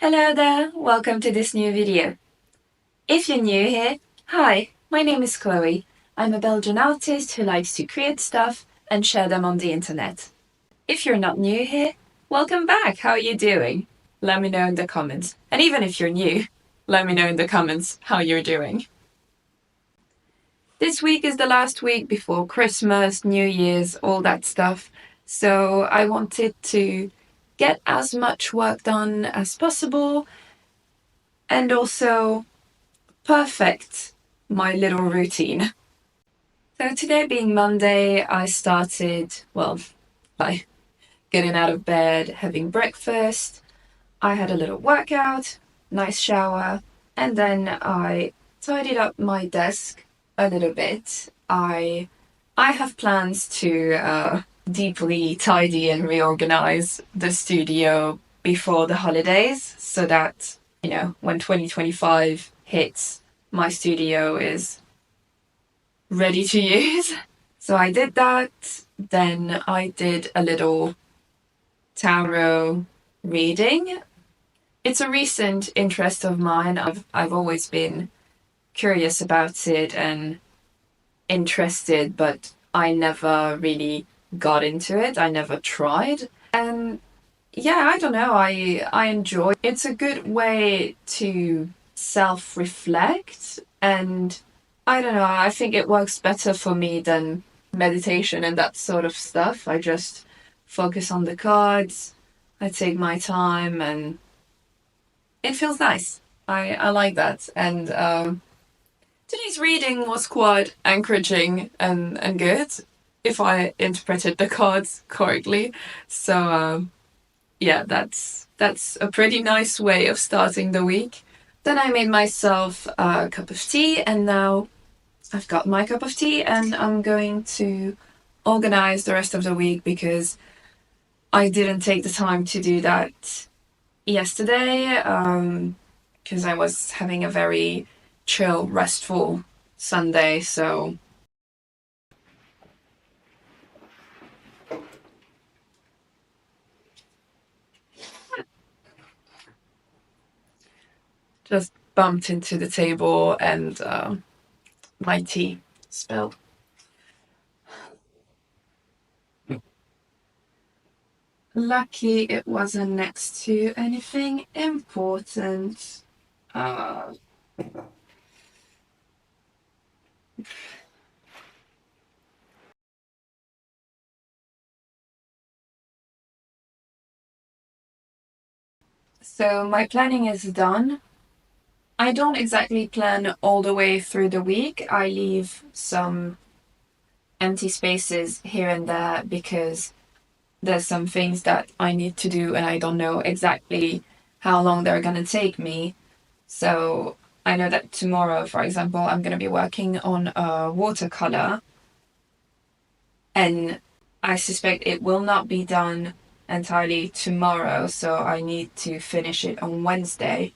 Hello there, welcome to this new video. If you're new here, hi, my name is Chloe. I'm a Belgian artist who likes to create stuff and share them on the internet. If you're not new here, welcome back, how are you doing? Let me know in the comments. And even if you're new, let me know in the comments how you're doing. This week is the last week before Christmas, New Year's, all that stuff. So I wanted to get as much work done as possible and also perfect my little routine. So today being Monday, I started, by getting out of bed, having breakfast. I had a little workout, nice shower, and then I tidied up my desk a little bit. I have plans to deeply tidy and reorganize the studio before the holidays so that, when 2025 hits, my studio is ready to use. So I did that. Then I did a little tarot reading. It's a recent interest of mine. I've always been curious about it and interested, but I never really got into it. I never tried. And yeah, I don't know. I enjoy it. It's a good way to self-reflect, and I don't know, I think it works better for me than meditation and that sort of stuff. I just focus on the cards, I take my time, and it feels nice. I like that. And today's reading was quite encouraging and good, if I interpreted the cards correctly. So yeah, that's a pretty nice way of starting the week. Then I made myself a cup of tea, and now I've got my cup of tea, and I'm going to organize the rest of the week because I didn't take the time to do that yesterday because I was having a very chill, restful Sunday, so just bumped into the table and my tea spilled. Lucky it wasn't next to anything important. So my planning is done. I don't exactly plan all the way through the week. I leave some empty spaces here and there because there's some things that I need to do and I don't know exactly how long they're gonna take me. So I know that tomorrow, for example, I'm gonna be working on a watercolor, and I suspect it will not be done entirely tomorrow, so I need to finish it on Wednesday.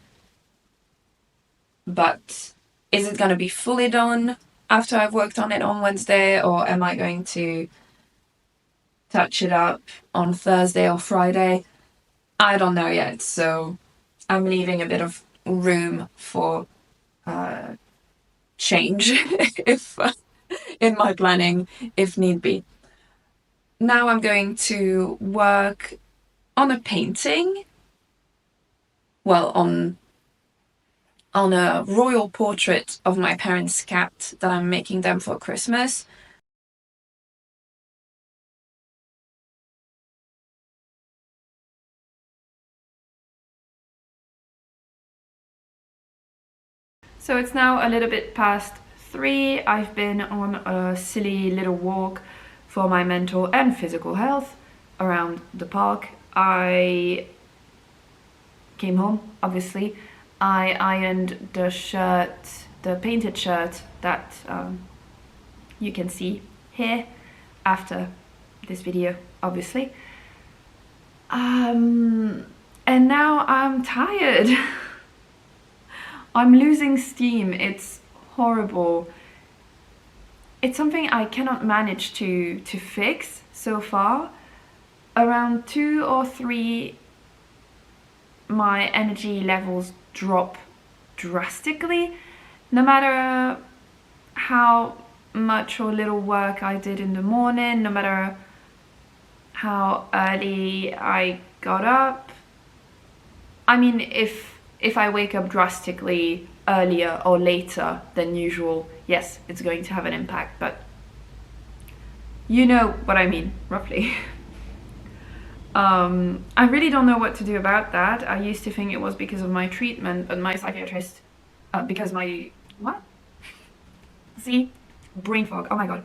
But is it gonna be fully done after I've worked on it on Wednesday, or am I going to touch it up on Thursday or Friday? I don't know yet, so I'm leaving a bit of room for change if in my planning, if need be. Now I'm going to work on a painting. Well, on a royal portrait of my parents' cat that I'm making them for Christmas. So it's now a little bit past 3. I've been on a silly little walk for my mental and physical health around the park. I came home, obviously. I ironed the shirt, the painted shirt that you can see here after this video, obviously. And now I'm tired. I'm losing steam. It's horrible. It's something I cannot manage to fix so far. Around 2 or 3 my energy levels drop drastically, no matter how much or little work I did in the morning, no matter how early I got up. I mean, if I wake up drastically earlier or later than usual, yes, it's going to have an impact, but you know what I mean, roughly. I really don't know what to do about that. I used to think it was because of my treatment, but my psychiatrist, because my, what? See? Brain fog, oh my god.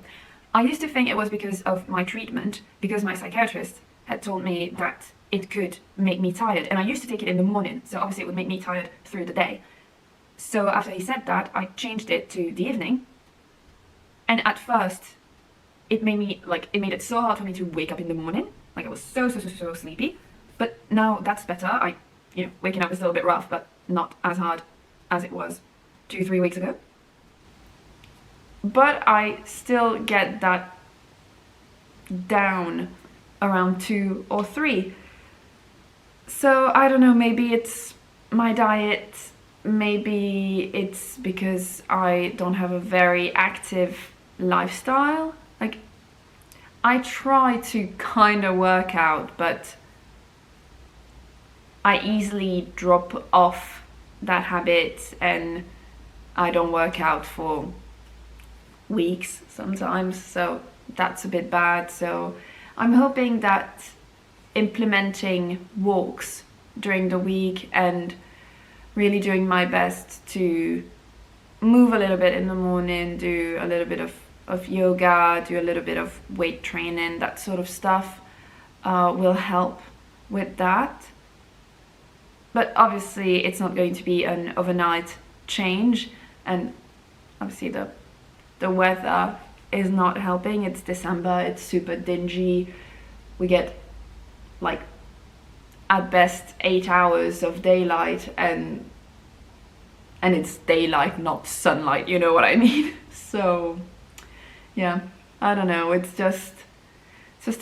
I used to think it was because of my treatment, because my psychiatrist had told me that it could make me tired, and I used to take it in the morning, so obviously it would make me tired through the day. So after he said that, I changed it to the evening, and at first, it made it so hard for me to wake up in the morning. Like, I was so sleepy. But now that's better. Waking up is a little bit rough, but not as hard as it was 2-3 weeks ago. But I still get that down around 2 or 3. So I don't know, maybe it's my diet, maybe it's because I don't have a very active lifestyle. Like, I try to kind of work out, but I easily drop off that habit and I don't work out for weeks sometimes, so that's a bit bad. So I'm hoping that implementing walks during the week and really doing my best to move a little bit in the morning, do a little bit of yoga, do a little bit of weight training, that sort of stuff will help with that. But obviously it's not going to be an overnight change, and obviously the weather is not helping. It's December, it's super dingy. We get like at best 8 hours of daylight, and it's daylight, not sunlight, you know what I mean? So yeah, I don't know, it's just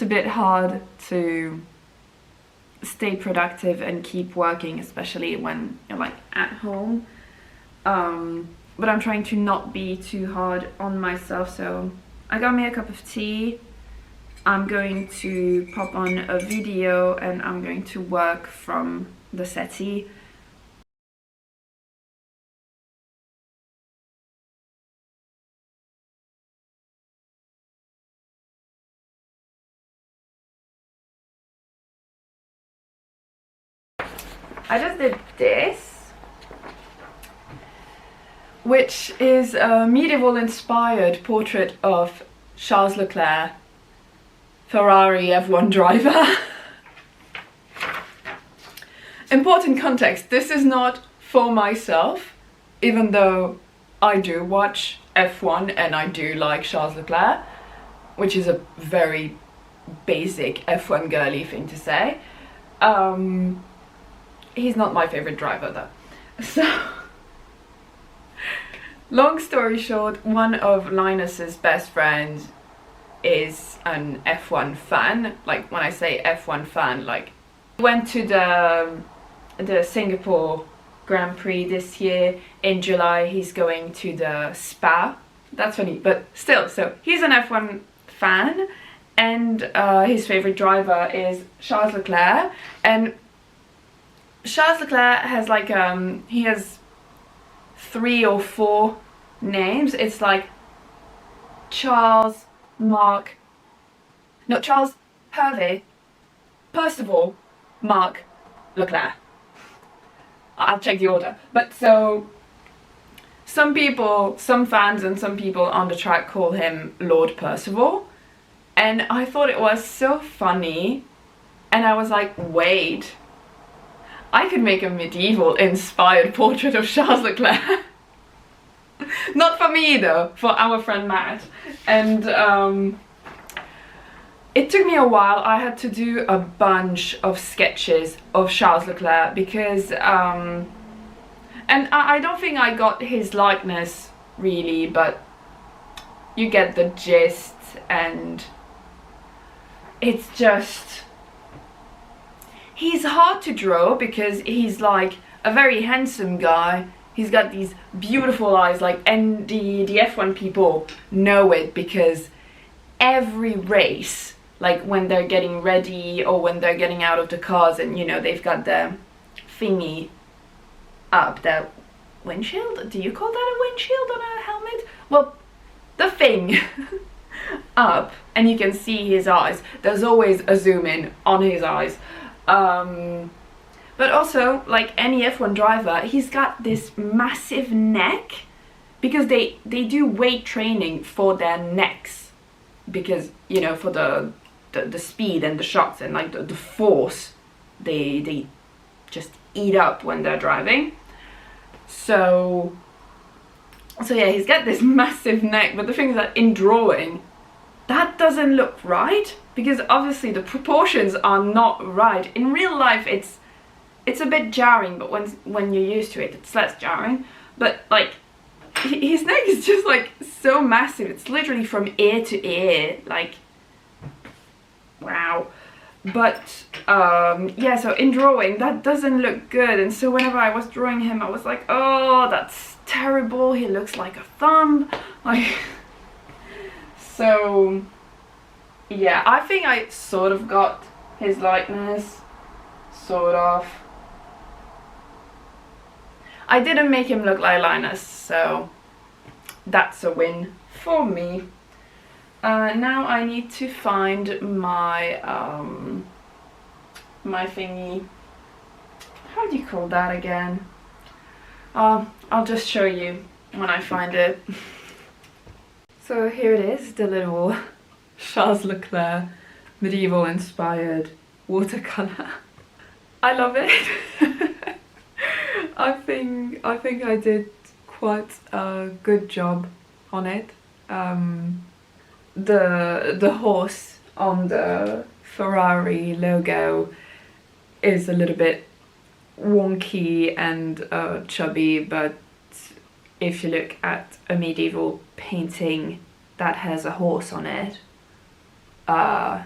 a bit hard to stay productive and keep working, especially when you're like at home. But I'm trying to not be too hard on myself, so I got me a cup of tea. I'm going to pop on a video and I'm going to work from the settee. I just did this, which is a medieval inspired portrait of Charles Leclerc, Ferrari F1 driver. Important context, this is not for myself, even though I do watch F1 and I do like Charles Leclerc, which is a very basic F1 girly thing to say. He's not my favorite driver though. So, long story short, one of Linus's best friends is an F1 fan. Like, when I say F1 fan, like, went to the Singapore Grand Prix this year. In July he's going to the Spa. That's funny, but still, so he's an F1 fan, and his favorite driver is Charles Leclerc. And Charles Leclerc has like he has 3 or 4 names. It's like Charles, Mark, no, Charles, Hervé, Percival, Mark, Leclerc. I'll check the order. But so some people, some fans and some people on the track call him Lord Percival, and I thought it was so funny, and I was like, wait, I could make a medieval inspired portrait of Charles Leclerc. Not for me though, for our friend Matt. And it took me a while. I had to do a bunch of sketches of Charles Leclerc because and I don't think I got his likeness really, but you get the gist. And it's just, he's hard to draw because he's like a very handsome guy. He's got these beautiful eyes, like, and the F1 people know it because every race, like when they're getting ready or when they're getting out of the cars, and you know they've got the thingy up, the windshield. Do you call that a windshield on a helmet? Well, the thing up, and you can see his eyes. There's always a zoom in on his eyes. But also, like any F1 driver, he's got this massive neck because they do weight training for their necks, because you know, for the speed and the shots and like the force they just eat up when they're driving. So yeah, he's got this massive neck, but the thing is that in drawing, that doesn't look right because obviously the proportions are not right. In real life, it's a bit jarring, but when you're used to it, it's less jarring. But like, his neck is just like so massive. It's literally from ear to ear, like, wow. But yeah, so in drawing, that doesn't look good. And so whenever I was drawing him, I was like, oh, that's terrible. He looks like a thumb. Like, so yeah, I think I sort of got his likeness, sort of. I didn't make him look like Linus, so that's a win for me. Now I need to find my my thingy. How do you call that again? I'll just show you when I find it. So here it is, the little Charles Leclerc medieval inspired watercolor. I love it. I think I did quite a good job on it. The horse on the Ferrari logo is a little bit wonky and chubby, but if you look at a medieval painting that has a horse on it, I'd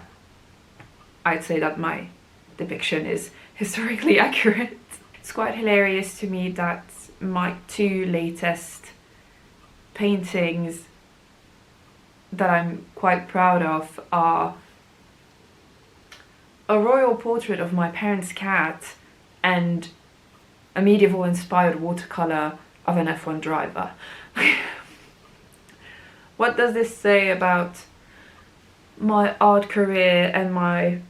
say that my depiction is historically accurate. It's quite hilarious to me that my two latest paintings that I'm quite proud of are a royal portrait of my parents' cat and a medieval inspired watercolor of an F1 driver. What does this say about my art career and my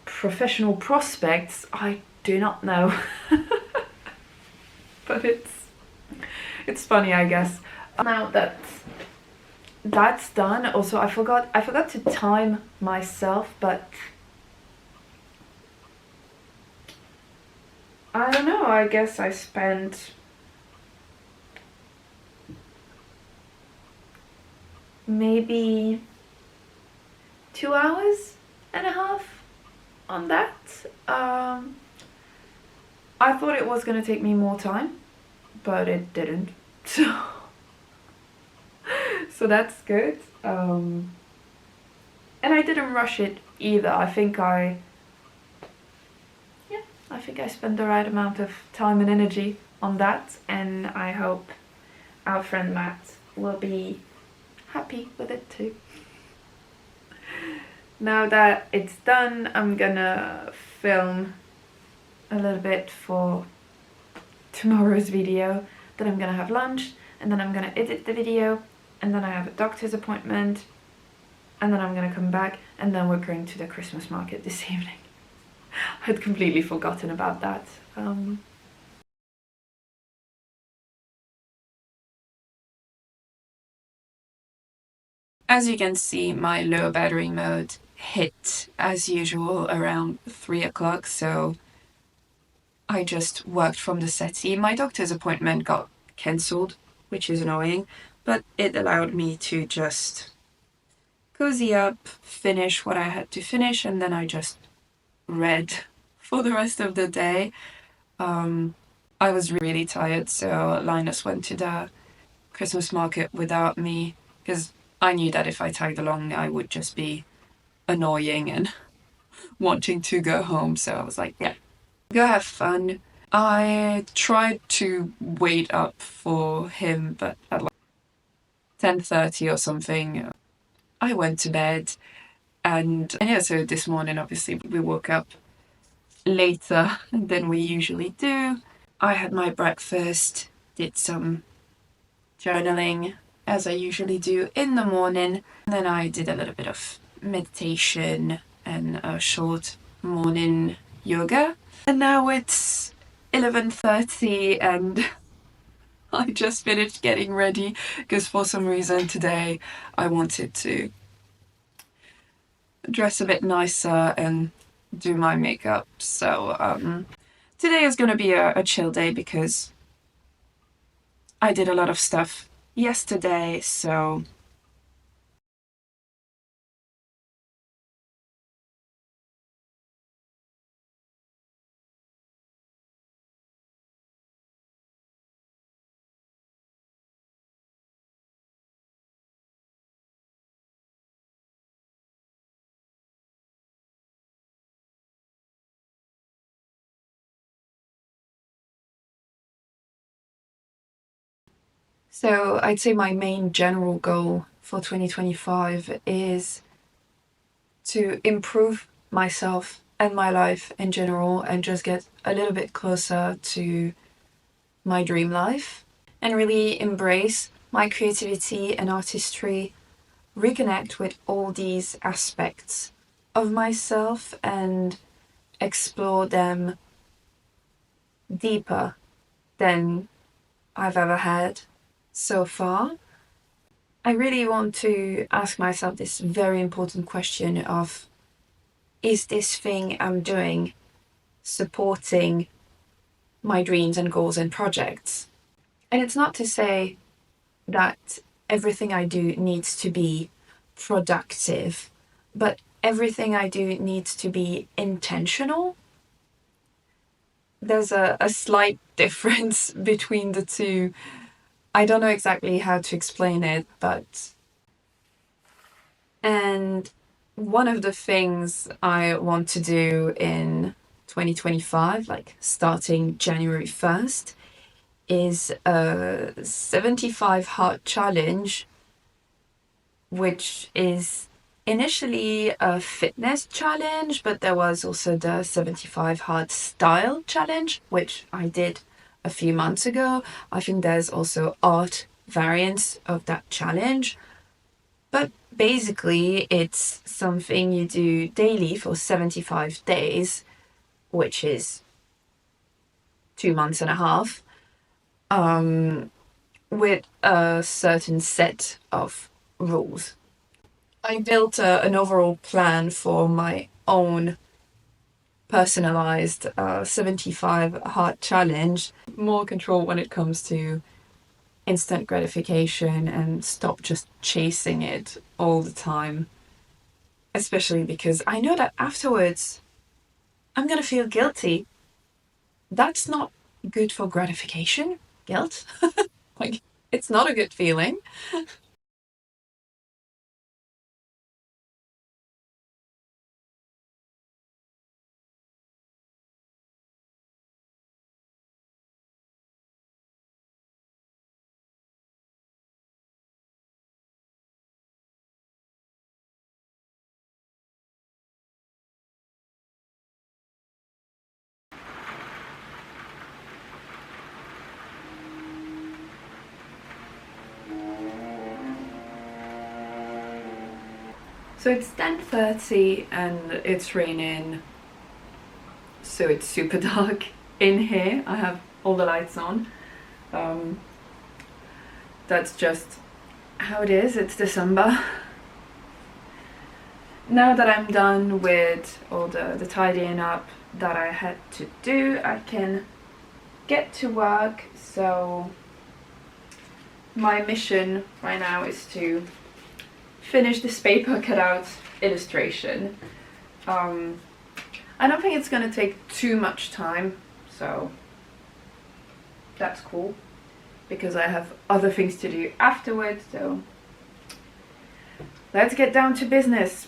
professional prospects? I do not know. But it's funny, I guess. Now that that's done, also I forgot to time myself, but I don't know, I guess I spent maybe 2.5 hours on that. I thought it was gonna take me more time, but it didn't. So that's good. And I didn't rush it either. I think I spent the right amount of time and energy on that, and I hope our friend Matt will be happy with it too. Now that it's done, I'm gonna film a little bit for tomorrow's video. Then I'm gonna have lunch, and then I'm gonna edit the video, and then I have a doctor's appointment, and then I'm gonna come back, and then we're going to the Christmas market this evening. I'd completely forgotten about that. As you can see, my low battery mode hit as usual around 3 o'clock, so I just worked from the settee. My doctor's appointment got cancelled, which is annoying, but it allowed me to just cozy up, finish what I had to finish, and then I just read for the rest of the day. I was really tired, so Linus went to the Christmas market without me, because I knew that if I tagged along I would just be annoying and wanting to go home, so I was like, yeah, go have fun. I tried to wait up for him, but at like 10:30 or something, I went to bed. And yeah, so this morning, obviously, we woke up later than we usually do. I had my breakfast, did some journaling, as I usually do in the morning. And then I did a little bit of meditation and a short morning yoga. And now it's 11:30 and I just finished getting ready because for some reason today I wanted to dress a bit nicer and do my makeup. So today is going to be a chill day because I did a lot of stuff yesterday, so I'd say my main general goal for 2025 is to improve myself and my life in general and just get a little bit closer to my dream life and really embrace my creativity and artistry, reconnect with all these aspects of myself and explore them deeper than I've ever had so far. I really want to ask myself this very important question of, is this thing I'm doing supporting my dreams and goals and projects? And it's not to say that everything I do needs to be productive, but everything I do needs to be intentional. There's a slight difference between the two. I don't know exactly how to explain it, but. And one of the things I want to do in 2025, like starting January 1st, is a 75 heart challenge, which is initially a fitness challenge, but there was also the 75 heart style challenge, which I did a few months ago. I think there's also art variants of that challenge. But basically, it's something you do daily for 75 days, which is 2 months and a half, with a certain set of rules. I built an overall plan for my own personalized 75 heart challenge, more control when it comes to instant gratification and stop just chasing it all the time. Especially because I know that afterwards I'm gonna feel guilty. That's not good for gratification. Guilt. Like, it's not a good feeling. So it's 10:30 and it's raining, so it's super dark in here. I have all the lights on. Um, that's just how it is. It's December. Now that I'm done with all the tidying up that I had to do, I can get to work. So my mission right now is to finish this paper cutout illustration. I don't think it's gonna take too much time, so that's cool because I have other things to do afterwards. So let's get down to business.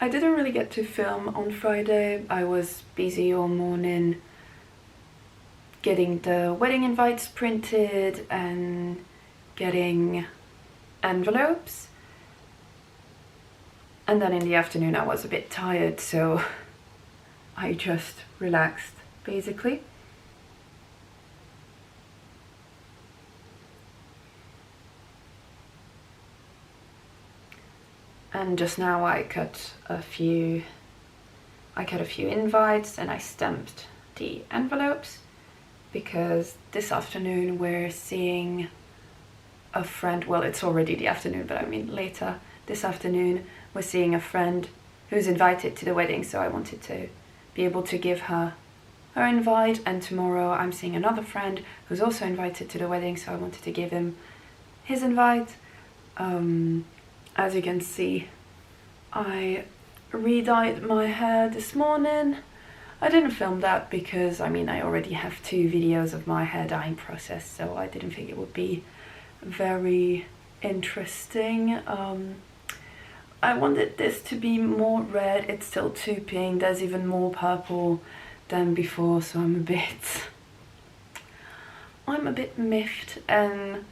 I didn't really get to film on Friday. I was busy all morning getting the wedding invites printed and getting envelopes. And then in the afternoon I was a bit tired, so I just relaxed, basically. And just now I cut a few invites and I stamped the envelopes, because this afternoon we're seeing a friend. Well, it's already the afternoon, but I mean later this afternoon we're seeing a friend who's invited to the wedding, so I wanted to be able to give her invite. And tomorrow I'm seeing another friend who's also invited to the wedding, so I wanted to give him his invite. As you can see, I re-dyed my hair this morning. I didn't film that because, I mean, I already have 2 videos of my hair dyeing process, so I didn't think it would be very interesting. I wanted this to be more red. It's still too pink. There's even more purple than before, so I'm a bit miffed. And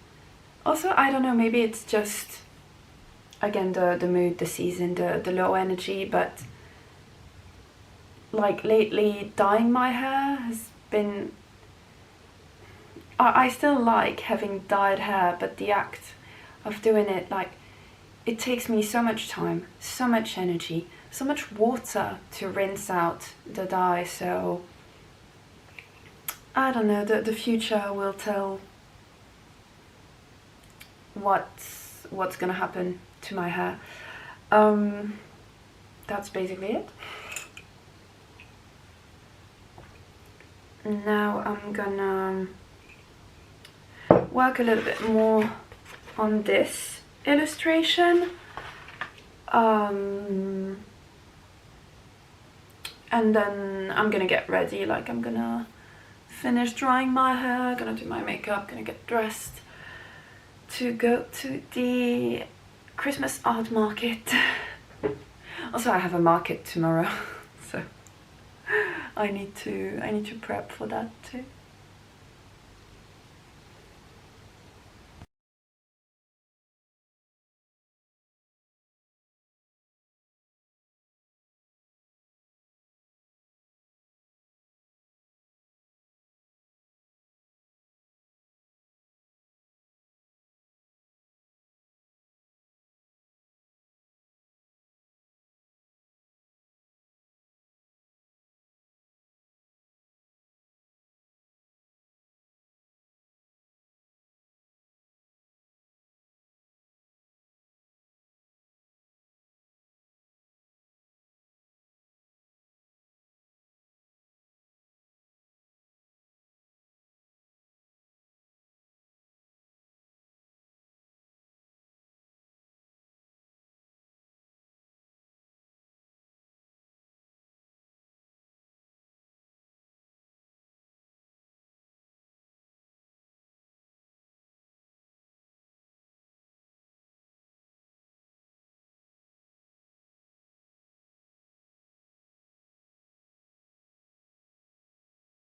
also, I don't know, maybe it's just, again, the mood, the season, the low energy, but like lately dyeing my hair has been, I still like having dyed hair, but the act of doing it, like, it takes me so much time, so much energy, so much water to rinse out the dye. So I don't know, the future will tell what's gonna happen to my hair. That's basically it. Now I'm gonna work a little bit more on this illustration, and then I'm gonna get ready. Like, I'm gonna finish drying my hair, gonna do my makeup, gonna get dressed to go to the Christmas art market. Also, I have a market tomorrow, so I need to prep for that too.